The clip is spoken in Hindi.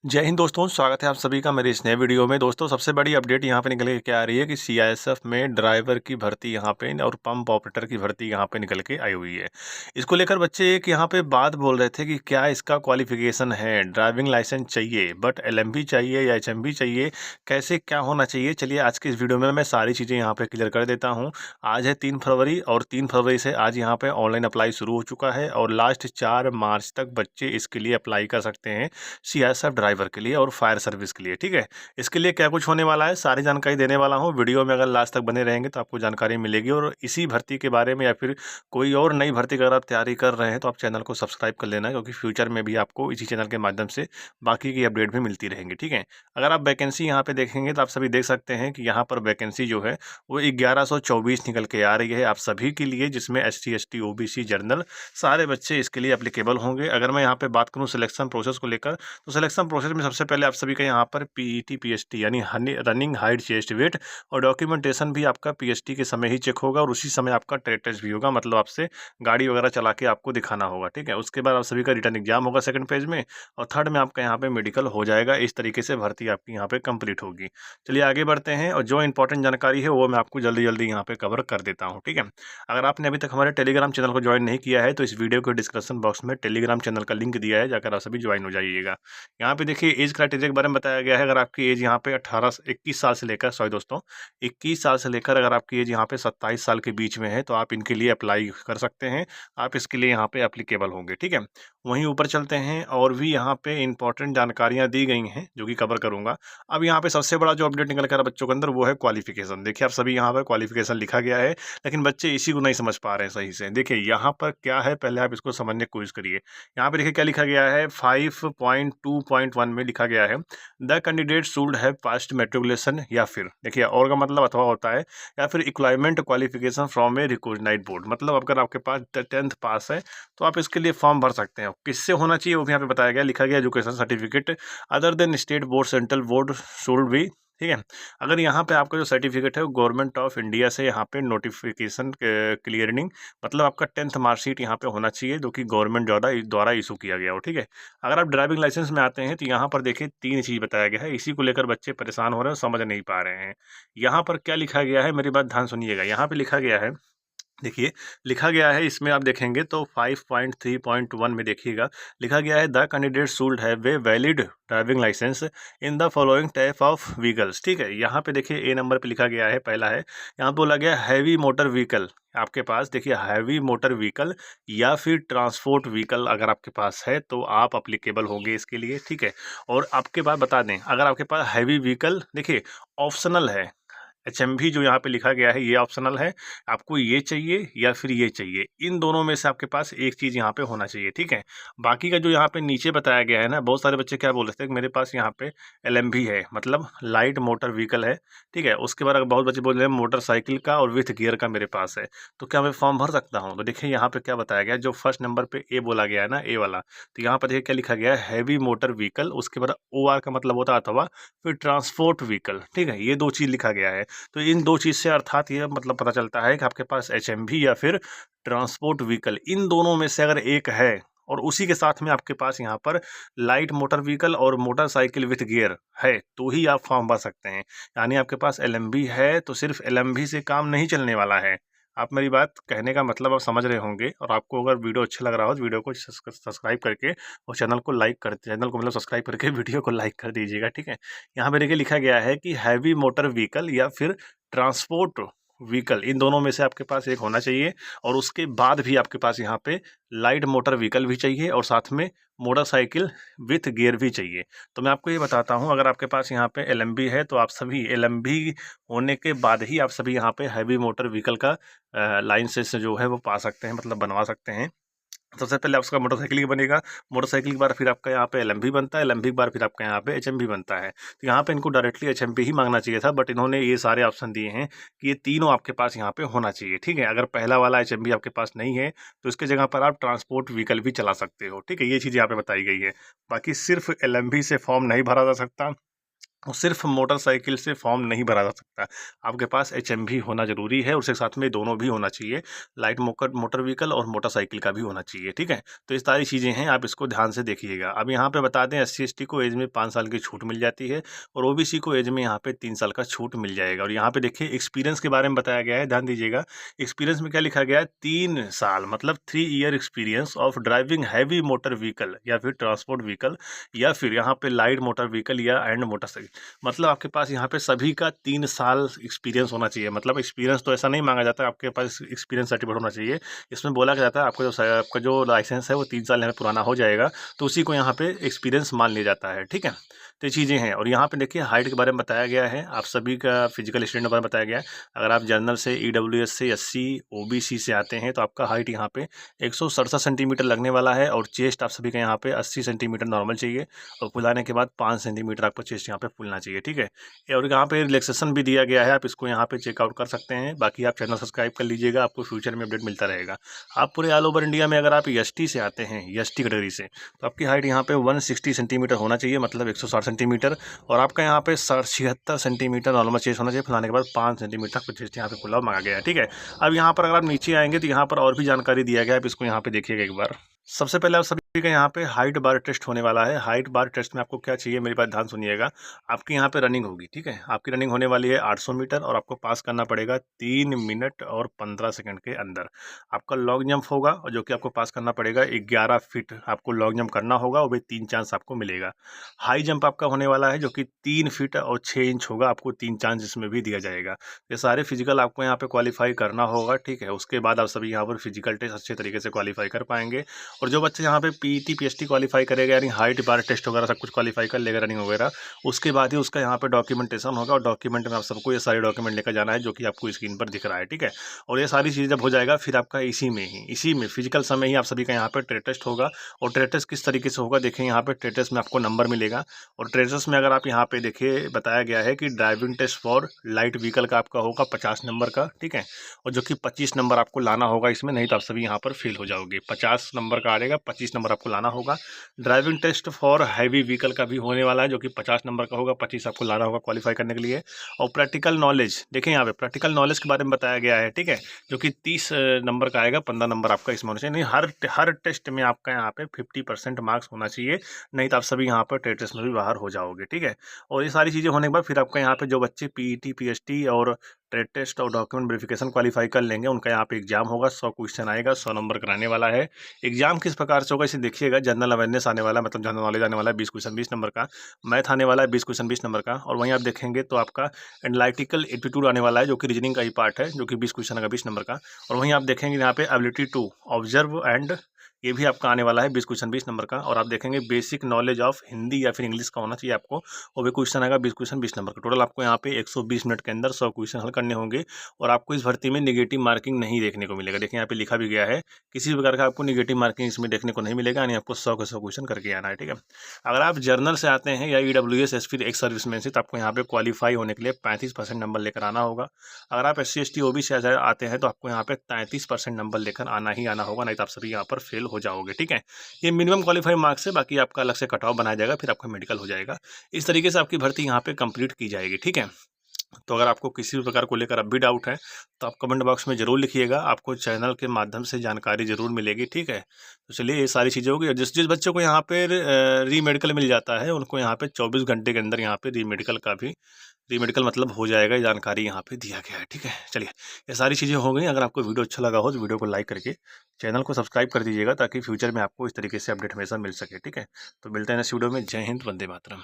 जय हिंद दोस्तों, स्वागत है आप सभी का मेरे इस नए वीडियो में। दोस्तों, सबसे बड़ी अपडेट यहाँ पे निकल के क्या आ रही है कि सीआईएसएफ में ड्राइवर की भर्ती यहाँ पे और पंप ऑपरेटर की भर्ती यहाँ पे निकल के आई हुई है। इसको लेकर बच्चे एक यहाँ पे बात बोल रहे थे कि क्या इसका क्वालिफिकेशन है, ड्राइविंग लाइसेंस चाहिए बट एलएमवी चाहिए या एचएमवी चाहिए, कैसे क्या होना चाहिए। चलिए आज की इस वीडियो में मैं सारी चीज़ें यहाँ पे क्लियर कर देता हूँ। आज है 3 फरवरी और 3 फरवरी से आज यहाँ पे ऑनलाइन अप्लाई शुरू हो चुका है और लास्ट 4 मार्च तक बच्चे इसके लिए अप्लाई कर सकते हैं, सीआईएसएफ ड्राइवर के लिए और फायर सर्विस के लिए। ठीक है, इसके लिए क्या कुछ होने वाला है सारी जानकारी देने वाला हूँ। वीडियो में अगर लास्ट तक बने रहेंगे तो आपको जानकारी मिलेगी और इसी भर्ती के बारे में या फिर कोई और नई भर्ती अगर आप तैयारी कर रहे हैं तो आप चैनल को सब्सक्राइब कर लेना, क्योंकि फ्यूचर में भी आपको इसी चैनल के माध्यम से बाकी की अपडेट भी मिलती रहेंगी। ठीक है, अगर आप वैकेंसी यहाँ पे देखेंगे तो आप सभी देख सकते हैं कि यहाँ पर वैकेंसी जो है वो 1124 निकल के आ रही है आप सभी के लिए, जिसमें SC ST OBC जनरल सारे बच्चे इसके लिए एप्लीकेबल होंगे। अगर मैं यहाँ पे बात करूँ सिलेक्शन प्रोसेस को लेकर तो सिलेक्शन प्रोसेस में सबसे पहले आप सभी का यहाँ पर PET PST यानी रनिंग हाइट चेस्ट वेट और डॉक्यूमेंटेशन भी आपका PST के समय ही चेक होगा और उसी समय आपका ट्रेड टेस्ट भी होगा, मतलब आपसे गाड़ी वगैरह चला के आपको दिखाना होगा। ठीक है, उसके बाद आप सभी का रिटर्न एग्जाम होगा सेकंड पेज में और थर्ड में आपका यहाँ पे मेडिकल हो जाएगा। इस तरीके से भर्ती आपकी यहाँ पे कंप्लीट होगी। चलिए आगे बढ़ते हैं और जो इंपॉर्टेंट जानकारी है वो मैं आपको जल्दी जल्दी यहाँ पे कवर कर देता हूँ। ठीक है, अगर आपने अभी तक हमारे टेलीग्राम चैनल को ज्वाइन नहीं किया है तो इस वीडियो के डिस्क्रिप्शन बॉक्स में टेलीग्राम चैनल का लिंक दिया है, जाकर आप सभी ज्वाइन हो जाइएगा। यहाँ पे देखिए एज क्राइटेरिया के बारे में बताया गया है। अगर आपकी एज यहाँ पे 21 साल से लेकर 21 साल से लेकर अगर आपकी एज यहाँ पे 27 साल के बीच में है तो आप इनके लिए अप्लाई कर सकते हैं, आप इसके लिए यहाँ पे एप्लीकेबल होंगे। ठीक है, वहीं ऊपर चलते हैं और भी यहाँ पे इंपॉर्टेंट जानकारियाँ दी गई हैं जो कि कवर करूँगा। अब यहाँ पे सबसे बड़ा जो अपडेट निकल कर बच्चों के अंदर वो है क्वालिफिकेशन। देखिए आप सभी यहाँ पर क्वालिफिकेशन लिखा गया है लेकिन बच्चे इसी को नहीं समझ पा रहे हैं सही से। देखिए यहाँ पर क्या है, पहले आप इसको समझने की कोशिश करिए। यहाँ पे देखिए क्या लिखा गया है, 5.2.1 में लिखा गया है the candidate should have passed matriculation, या फिर देखिए और का मतलब अथवा होता है या फिर requirement qualification from a recognised board. मतलब अगर आपके पास 10th पास है तो आप इसके लिए फॉर्म भर सकते हैं। किससे होना चाहिए वो भी यहाँ पे बताया गया, लिखा गया education certificate other than state board central board should भी। ठीक है, अगर यहाँ पे आपका जो सर्टिफिकेट है वो गवर्नमेंट ऑफ इंडिया से यहाँ पे नोटिफिकेशन क्लियरिंग, मतलब आपका 10th मार्कशीट यहाँ पे होना चाहिए जो कि गवर्नमेंट द्वारा इशू किया गया हो। ठीक है, अगर आप ड्राइविंग लाइसेंस में आते हैं तो यहाँ पर देखिए 3 चीज़ बताया गया है, इसी को लेकर बच्चे परेशान हो रहे हैं, समझ नहीं पा रहे हैं। यहाँ पर क्या लिखा गया है, मेरी बात ध्यान सुनिएगा। यहाँ पे लिखा गया है, देखिए लिखा गया है इसमें आप देखेंगे तो 5.3.1 में देखिएगा लिखा गया है the candidate should have a valid driving licence in the following type of vehicles. ठीक है, यहाँ पे देखिए ए नंबर पे लिखा गया है, पहला है यहाँ पे बोला गया हैवी मोटर व्हीकल। आपके पास देखिए हैवी मोटर व्हीकल या फिर ट्रांसपोर्ट व्हीकल अगर आपके पास है तो आप अप्लीकेबल होंगे इसके लिए। ठीक है, और आपके पास बता दें अगर आपके पास हैवी व्हीकल देखिए ऑप्शनल है, HMV जो यहाँ पे लिखा गया है ये ऑप्शनल है, आपको ये चाहिए या फिर ये चाहिए, इन दोनों में से आपके पास एक चीज़ यहाँ पे होना चाहिए। ठीक है, बाकी का जो यहाँ पे नीचे बताया गया है ना, बहुत सारे बच्चे क्या बोल रहे थे कि मेरे पास यहाँ पे LMV है, मतलब लाइट मोटर व्हीकल है। ठीक है, उसके बाद अगर बहुत बच्चे बोल रहे हैं मोटरसाइकिल का और विथ गियर का मेरे पास है, तो क्या मैं फॉर्म भर सकता हूँ? तो देखिए यहाँ पे क्या बताया गया, जो फर्स्ट नंबर पे ए बोला गया है ना, ए वाला, तो यहाँ पर देखिए क्या लिखा गया है हैवी मोटर व्हीकल, उसके बाद OR का मतलब होता है अथवा फिर ट्रांसपोर्ट व्हीकल। ठीक है, ये 2 चीज़ लिखा गया है। तो इन 2 चीज़ से अर्थात ये मतलब पता चलता है कि आपके पास HMV या फिर ट्रांसपोर्ट व्हीकल, इन दोनों में से अगर एक है और उसी के साथ में आपके पास यहाँ पर लाइट मोटर व्हीकल और मोटरसाइकिल विथ गियर है तो ही आप फॉर्म भर सकते हैं। यानी आपके पास LMV है तो सिर्फ LMV से काम नहीं चलने वाला है। आप मेरी बात कहने का मतलब आप समझ रहे होंगे, और आपको अगर वीडियो अच्छा लग रहा हो तो वीडियो को सब्सक्राइब करके और चैनल को मतलब सब्सक्राइब करके वीडियो को लाइक कर दीजिएगा। ठीक है, यहाँ पे देखिए लिखा गया है कि हैवी मोटर व्हीकल या फिर ट्रांसपोर्ट व्हीकल, इन दोनों में से आपके पास एक होना चाहिए और उसके बाद भी आपके पास यहाँ पे लाइट मोटर व्हीकल भी चाहिए और साथ में मोटरसाइकिल विथ गियर भी चाहिए। तो मैं आपको ये बताता हूँ, अगर आपके पास यहाँ पे LMV है तो आप सभी LMV होने के बाद ही आप सभी यहाँ पे हैवी मोटर व्हीकल का लाइसेंस जो है वो पा सकते हैं, मतलब बनवा सकते हैं। सबसे पहले आपका मोटरसाइकिल ही बनेगा, मोटरसाइकिल के बाद फिर आपका यहाँ पे LMV बनता है, LMV के बाद फिर आपका यहाँ पे HMV बनता है। तो यहाँ पे इनको डायरेक्टली HMV ही मांगना चाहिए था, बट इन्होंने ये सारे ऑप्शन दिए हैं कि ये तीनों आपके पास यहाँ पे होना चाहिए। ठीक है, अगर पहला वाला HMV आपके पास नहीं है तो इसके जगह पर आप ट्रांसपोर्ट व्हीकल भी चला सकते हो। ठीक है, ये चीज़ यहाँ पे बताई गई है। बाकी सिर्फ LMV से फॉर्म नहीं भरा जा सकता, और सिर्फ मोटरसाइकिल से फॉर्म नहीं भरा जा सकता, आपके पास एचएम भी होना ज़रूरी है, उसके साथ में दोनों भी होना चाहिए, लाइट मोटर व्हीकल और मोटरसाइकिल का भी होना चाहिए, ठीक है। तो ये सारी चीज़ें हैं, आप इसको ध्यान से देखिएगा। अब यहाँ पे बता दें, SC/ST को एज में 5 साल की छूट मिल जाती है और OBC को एज में यहाँ पे 3 साल का छूट मिल जाएगा। और यहाँ पे देखिए एक्सपीरियंस के बारे में बताया गया है, ध्यान दीजिएगा। एक्सपीरियंस में क्या लिखा गया है, 3 साल मतलब 3 year experience of driving heavy motor vehicle या फिर ट्रांसपोर्ट व्हीकल या फिर यहाँ पे लाइट मोटर व्हीकल या एंड मोटरसाइकिल। मतलब आपके पास यहाँ पे सभी का 3 साल एक्सपीरियंस होना चाहिए। मतलब एक्सपीरियंस तो ऐसा नहीं मांगा जाता, आपके पास एक्सपीरियंस सर्टिफिकेट होना चाहिए। इसमें बोला क्या जाता है, आपका जो लाइसेंस है वो 3 साल यहाँ पे पुराना हो जाएगा, तो उसी को यहाँ पे एक्सपीरियंस मान लिया जाता है, ठीक है। तो ये चीज़ें हैं। और यहाँ पे देखिए हाइट के बारे में बताया गया है, आप सभी का फिजिकल स्टैंडर्ड के बारे में बताया गया है। अगर आप जनरल से, EWS से, SC, OBC से आते हैं तो आपका हाइट यहाँ पे 167 सेंटीमीटर लगने वाला है और चेस्ट आप सभी का यहाँ पे 80 सेंटीमीटर नॉर्मल चाहिए और फुलाने के बाद 5 सेंटीमीटर आपको चेस्ट यहाँ पे फूलना चाहिए, ठीक है। और यहाँ पे रिलैक्सेशन भी दिया गया है, आप इसको यहाँ पे चेकआउट कर सकते हैं। बाकी आप चैनल सब्सक्राइब कर लीजिएगा, आपको फ्यूचर में अपडेट मिलता रहेगा। आप पूरे ऑल ओवर इंडिया में अगर आप ST से आते हैं, ST कैटेगरी से, तो आपकी हाइट यहाँ पे 160 सेंटीमीटर होना चाहिए, मतलब 160 सेंटीमीटर। और आपका यहाँ पे 76 सेंटीमीटर नॉर्मल चेस्ट होना चाहिए, फुलाने के बाद 5 सेंटीमीटर तक चेस्ट यहाँ पे खुला मांगा गया है, ठीक है। अब यहाँ पर अगर आप नीचे आएंगे तो यहाँ पर और भी जानकारी दिया गया है, आप इसको यहाँ पे देखिएगा एक बार। सबसे पहले आप सभी का यहाँ पे हाइट बार टेस्ट होने वाला है। हाइट बार टेस्ट में आपको क्या चाहिए, मेरी बात ध्यान सुनिएगा। आपकी यहाँ पे रनिंग होगी, ठीक है। आपकी रनिंग होने वाली है 800 मीटर और आपको पास करना पड़ेगा 3 मिनट और 15 सेकंड के अंदर। आपका लॉन्ग जंप होगा और जो कि आपको पास करना पड़ेगा 11 फीट आपको लॉन्ग जंप करना होगा और भी 3 चांस आपको मिलेगा। हाई जंप आपका होने वाला है जो कि 3 फीट और 6 इंच होगा, आपको 3 चांस इसमें भी दिया जाएगा। ये सारे फिजिकल आपको यहाँ पे क्वालिफाई करना होगा, ठीक है। उसके बाद आप सभी यहाँ पर फिजिकल टेस्ट अच्छे तरीके से क्वालिफाई कर पाएंगे। और जो बच्चे यहाँ पे PET PST क्वालिफाई करेगा, यानी हाइट बार टेस्ट वगैरह सब कुछ क्वालिफाई कर लेगा, रनिंग वगैरह, उसके बाद ही उसका यहाँ पे डॉक्यूमेंटेशन होगा और डॉक्यूमेंट में आप सबको ये सारे डॉक्यूमेंट लेकर जाना है जो कि आपको स्क्रीन पर दिख रहा है, ठीक है। और ये सारी चीज़ जब हो जाएगा फिर आपका इसी में फिजिकल समय ही आप सभी का यहाँ पे ट्रेड टेस्ट होगा। और ट्रेड टेस्ट किस तरीके से होगा, देखें यहाँ पे ट्रेड टेस्ट में आपको नंबर मिलेगा। और ट्रेड टेस्ट में अगर आप यहाँ पे देखिए बताया गया है कि driving test for light vehicle का आपका होगा 50 नंबर का, ठीक है। और जो कि 25 नंबर आपको लाना होगा इसमें, नहीं तो आप सभी यहाँ पर फेल हो जाओगे। 50 नंबर का आ जाएगा, 25 नंबर आपको लाना होगा। Driving test for heavy vehicle का भी होने वाला है जो कि 50 नंबर का होगा, 25 आपको लाना होगा क्वालिफाई करने के लिए। और प्रैक्टिकल नॉलेज देखें यहाँ पे, प्रैक्टिकल नॉलेज के बारे में बताया गया है, ठीक है, जो कि 30 नंबर का आएगा, 15 नंबर आपका इसमें होना चाहिए। नहीं, हर टेस्ट में आपका यहाँ पे 50% मार्क्स होना चाहिए, नहीं तो आप सभी यहाँ पर ट्रेड टेस्ट में भी बाहर हो जाओगे, ठीक है। और ये सारी चीज़ें होने के बाद फिर आपका यहाँ पे जो बच्चे PET PST और ट्रेड टेस्ट और डॉक्यूमेंट वेरिफिकेशन क्वालिफाई कर लेंगे, उनका यहाँ पे एग्जाम होगा, 100 क्वेश्चन आएगा, 100 नंबर कराने वाला है। एग्जाम किस प्रकार से होगा इसे देखिएगा। जनरल अवेयरनेस आने वाला है, मतलब जनरल नॉलेज आने वाला है 20 क्वेश्चन 20 नंबर का। मैथ आने वाला है 20 क्वेश्चन 20 नंबर का। और वहीं आप देखेंगे तो आपका एनालिटिकल एप्टीट्यूड आने वाला है जो कि रीजनिंग का ही पार्ट है, जो कि 20 क्वेश्चन का 20 नंबर का। और वहीं आप देखेंगे यहाँ पे एबिलिटी टू ऑब्जर्व एंड, ये भी आपका आने वाला है 20 क्वेश्चन 20 नंबर का। और आप देखेंगे बेसिक नॉलेज ऑफ हिंदी या फिर इंग्लिश का होना चाहिए आपको, वो भी क्वेश्चन आएगा 20 क्वेश्चन 20 नंबर का। टोटल आपको यहाँ पे 120 मिनट के अंदर 100 क्वेश्चन हल करने होंगे। और आपको इस भर्ती में नेगेटिव मार्किंग नहीं देखने को मिलेगा। देखिए यहाँ पे लिखा भी गया है, किसी भी प्रकार का आपको नेगेटिव मार्किंग इसमें देखने को नहीं मिलेगा, यानी आपको 100 के 100 क्वेश्चन करके आना है, ठीक है। अगर आप जर्नल से आते हैं या EWS या फिर एक्स सर्विसमैन से, तो आपको यहाँ पे क्वालिफाई होने के लिए 35% नंबर लेकर आना होगा। अगर आप SC ST OBC से आते हैं तो आपको यहाँ पे 33% नंबर लेकर आना ही आना होगा, नहीं तो आप सभी यहाँ पर फेल हो जाओगे, ठीक है। ये मिनिमम क्वालिफाई मार्क्स है, बाकी आपका अलग से कट ऑफ बनाया जाएगा, फिर आपका मेडिकल हो जाएगा। इस तरीके से आपकी भर्ती यहाँ पे कंप्लीट की जाएगी, ठीक है। तो अगर आपको किसी भी प्रकार को लेकर अब भी डाउट है तो आप कमेंट बॉक्स में ज़रूर लिखिएगा, आपको चैनल के माध्यम से जानकारी ज़रूर मिलेगी, ठीक है। तो चलिए ये सारी चीज़ें होगी। और जिस जिस बच्चों को यहाँ पे री मेडिकल मिल जाता है, उनको यहाँ पे 24 घंटे के अंदर यहाँ पे री मेडिकल मतलब हो जाएगा, ये जानकारी यहाँ पे दिया गया है, ठीक है। चलिए ये सारी चीज़ें हो गई। अगर आपको वीडियो अच्छा लगा हो तो वीडियो को लाइक करके चैनल को सब्सक्राइब कर दीजिएगा, ताकि फ्यूचर में आपको इस तरीके से अपडेट हमेशा मिल सके, ठीक है। तो मिलते हैं नेक्स्ट वीडियो में। जय हिंद, वंदे मातरम।